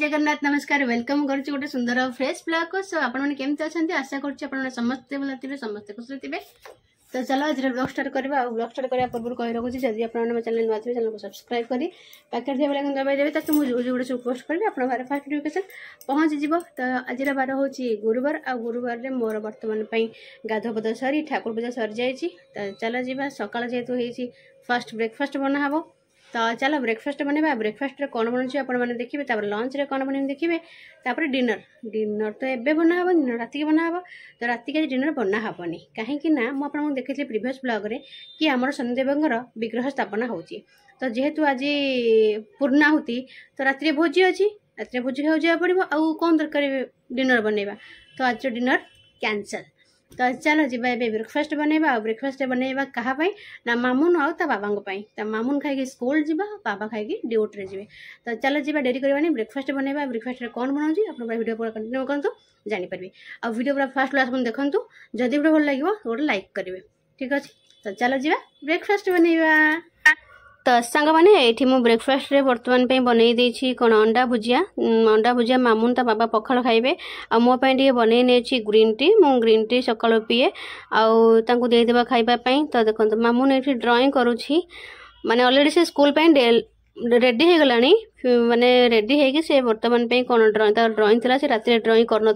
जगन्नाथ नमस्कार वेलकम करुच्ची गोटे सुंदर फ्रेश ब्लॉग को सो आपण केमती अच्छा आशा करुच्चे समस्ते भल थे समस्ते खुशी थे। तो चलो आज ब्लॉग स्टार्ट करवा ब्लॉग स्टार्ट करने पूर्व कही रखुच्छी जदि आप चैनल नुआ थे चैनल को सब्सक्राइब करी पाखे थे बेल दबाई देवे ताकि मुझे गोटे सब पोस्ट करी आप फास्ट नोटिफिकेशन पहुँची जीव। तो आज बार हूँ गुरुवार आ गुरुवार में मोर बर्तमान गाध पद सरी ठाकुर पूजा सरी जाइए। तो चलो जी सकाल जेहेतु हो फास्ट ब्रेकफास्ट बना हे। तो चलो ब्रेकफास्ट बनवा ब्रेकफास्ट कौन बनूँ आपने देखिए लंच रे कौन बन देखिए डिनर डिनर तो एवं बना हे दिन राति बना हे। तो राति के डिनर बना हेनी कहीं मुझे देखी प्रीवियस ब्लॉग रे कि आमर शनिदेवर विग्रह स्थापना होची। तो जेहेतु आज पूर्णाहुति तो राति भोजी अच्छी राति भोजी हो पड़ो आउ कौन दरकार डिनर बनवा। तो आज डिनर कैंसल। तो चलो जी ब्रेकफास्ट बनवा ब्रेकफास्ट बनवा क्या ना मामून आउ ता बाबा मामून खाई स्कूल जी बाबा खाई ड्यूटी जी। तो चलो जी डेरी करवानी ब्रेकफास्ट बनवा ब्रेकफास्ट कौन बनाऊँगी आप वीडियो पूरा कंटिन्यू करूँ जानीपारे आ वीडियो पूरा फास्ट क्लास देखूँ जदि वीडियो भल लगे गोटे लाइक करेंगे ठीक अच्छे। तो चलो जी ब्रेकफास्ट बनवा। तो सांग मैंने ये मु ब्रेकफास्ट रे बर्तमान पे बनई देछि कौन अंडा भुजिया मामून ता बाबा पखाल खाइबे आ मो पे टे बनई नेछि ग्रीन टी मु ग्रीन टी सकाळ पिए आउ तांको दे देबा खाइबा पई। तो देखो मामून एठी ड्राइंग करूछि माने ऑलरेडी से स्कूल पे रेडी हो गलानी माने रेडी है से बर्तमान पे कौन ड्राइंग थी से राति ड्राइंग कर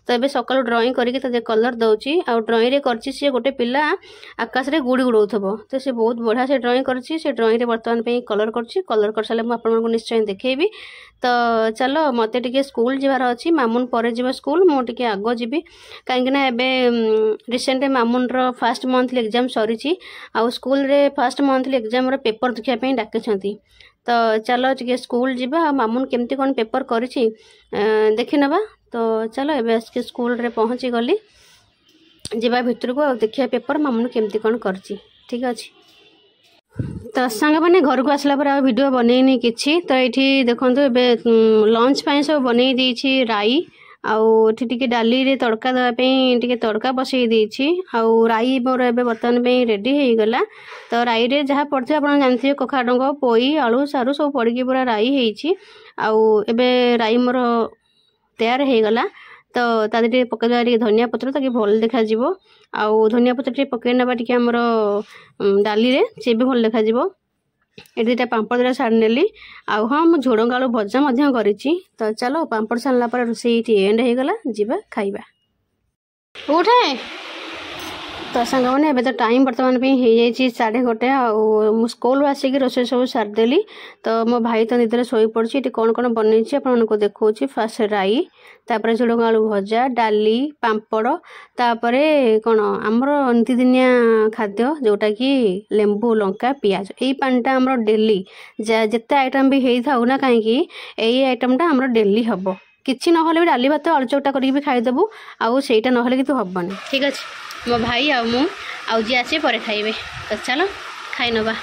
तो ये सकाल ड्राइंग करके कलर दौची आ ड्राइंग रे करछि से गोटे पिला आकाश रे गुड़ी गुड़ाउथबो। तो से बहुत बढ़िया से ड्राइंग करछि से ड्राइंग रे बर्तमान पे कलर करछि कलर कर साले मु आपन को निश्चय देखेबी। तो चलो मते टिके स्कूल जीवार अछि मामून परे जीव स्कूल मु टिके आगो जीबी कहीं ना एबे recent Mamun row first monthly exam सरीछि आ स्कूल रे फर्स्ट मंथली एग्जाम रो पेपर देखिया पे डाके। तो चलो टिके स्कूल जीवा मामून केमती कौन पेपर करिछि देखि नबा। तो चलो एबे आसके स्कूल रे पहुँची गली जीवा भितर को देखिया पेपर मामून केमती कौन करछि ठीक अछि। तो सांग मैंने घर को आसला पर वीडियो बनईनी किछि। तो ये देखो एबे लंच पाई सब बनई देछि राई आउे टिके डाली रे तड़का देवाई टिके तड़का बसई देछि आउ राई मोर एबे बर्तमान पे रेडी हो गला। तो राई रे जहाँ पड़थे आप जानते कखा डंग पोई आलू सारू सब पड़ी पूरा राई होइछि आउ एबे राई मोर तैयार हो गला। तो तादे पकईदेवा टे धनिया पत्र ताकि भल देखा आउ धनिया पत्र टे पकई नबा टिके हमर डाली रे से भी भल देखा ये दुटा पापड़ दुटा छाड़ी नेली आउ हाँ मुझे झोड़ंग आलू भजा करिछि। तो चलो पापड़ छाड़ला पर रोषे एंड हो गला जीवा खाइबा उठे। तो सांग मैंने एबे तो टाइम बर्तमान पे हो जाइए 1:30 आउ स्कूल आसिक रोषे सब सारिदेली। तो मो भाई तो निदरे शोई पड़ी कौन कौन बनई आपको देखा फास्ट राई तापर झुड़ंग आलू भजा डाली पापड़ तापर कौन आमर नीतिदिनिया खाद्य जोटा कि लेंबू लंका पियाज यही पानीटा आमर डेली जिते आइटम भी होता था ना कहीं यही आइटमटा आमर डेली हम किसी ना भी डाली भात आलू चकटा करके खाईदेबू आउ सेटा ना कि हेनी ठीक अच्छे। मो भाई आ मु आउ जी आसे पर खाइबे। तो चलो खाई नबा।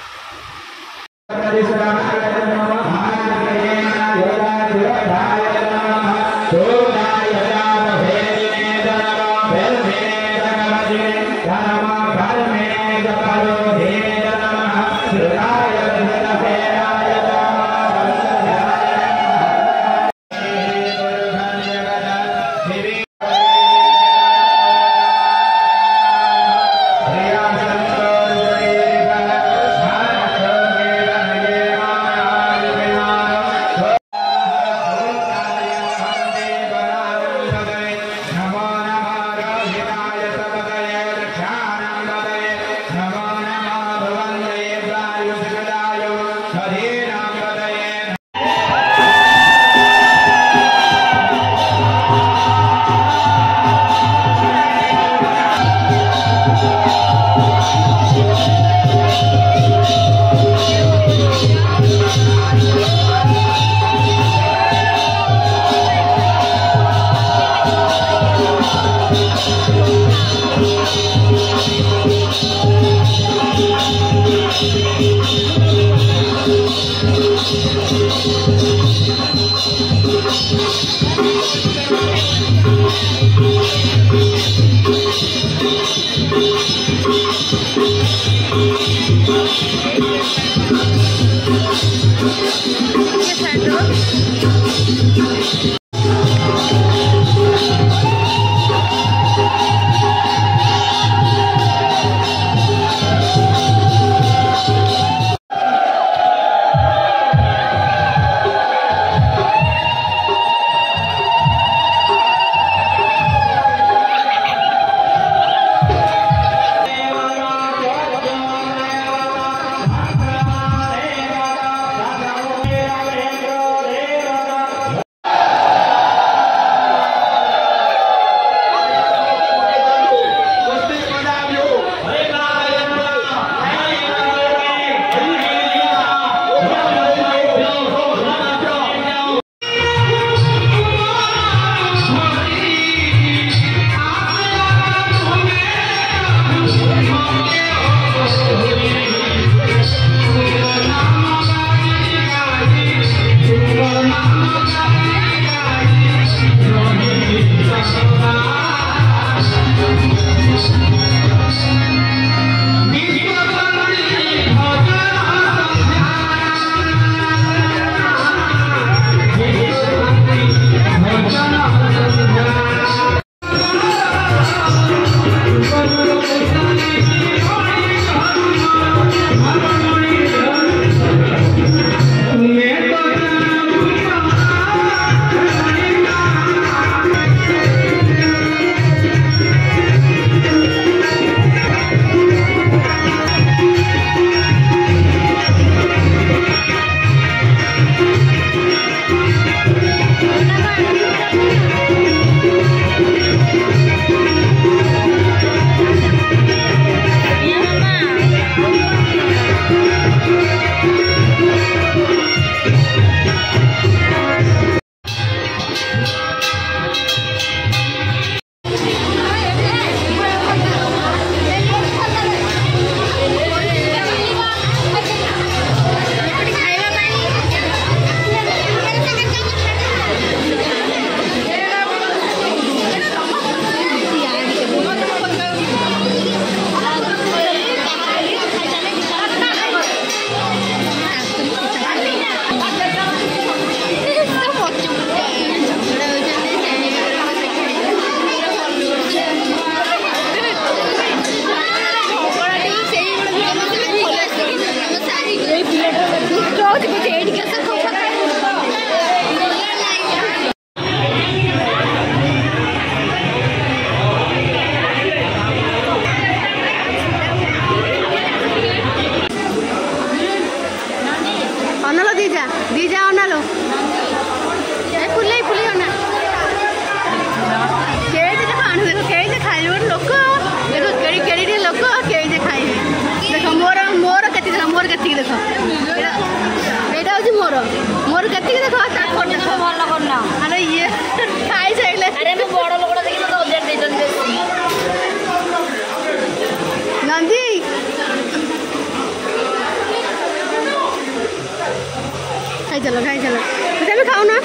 खाई चलो तुझे भी खाओ ना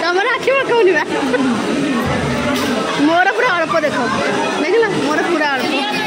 तुम आखि पकाऊनी मोर पूरा अल्प देख देख मोर पूरा अल्प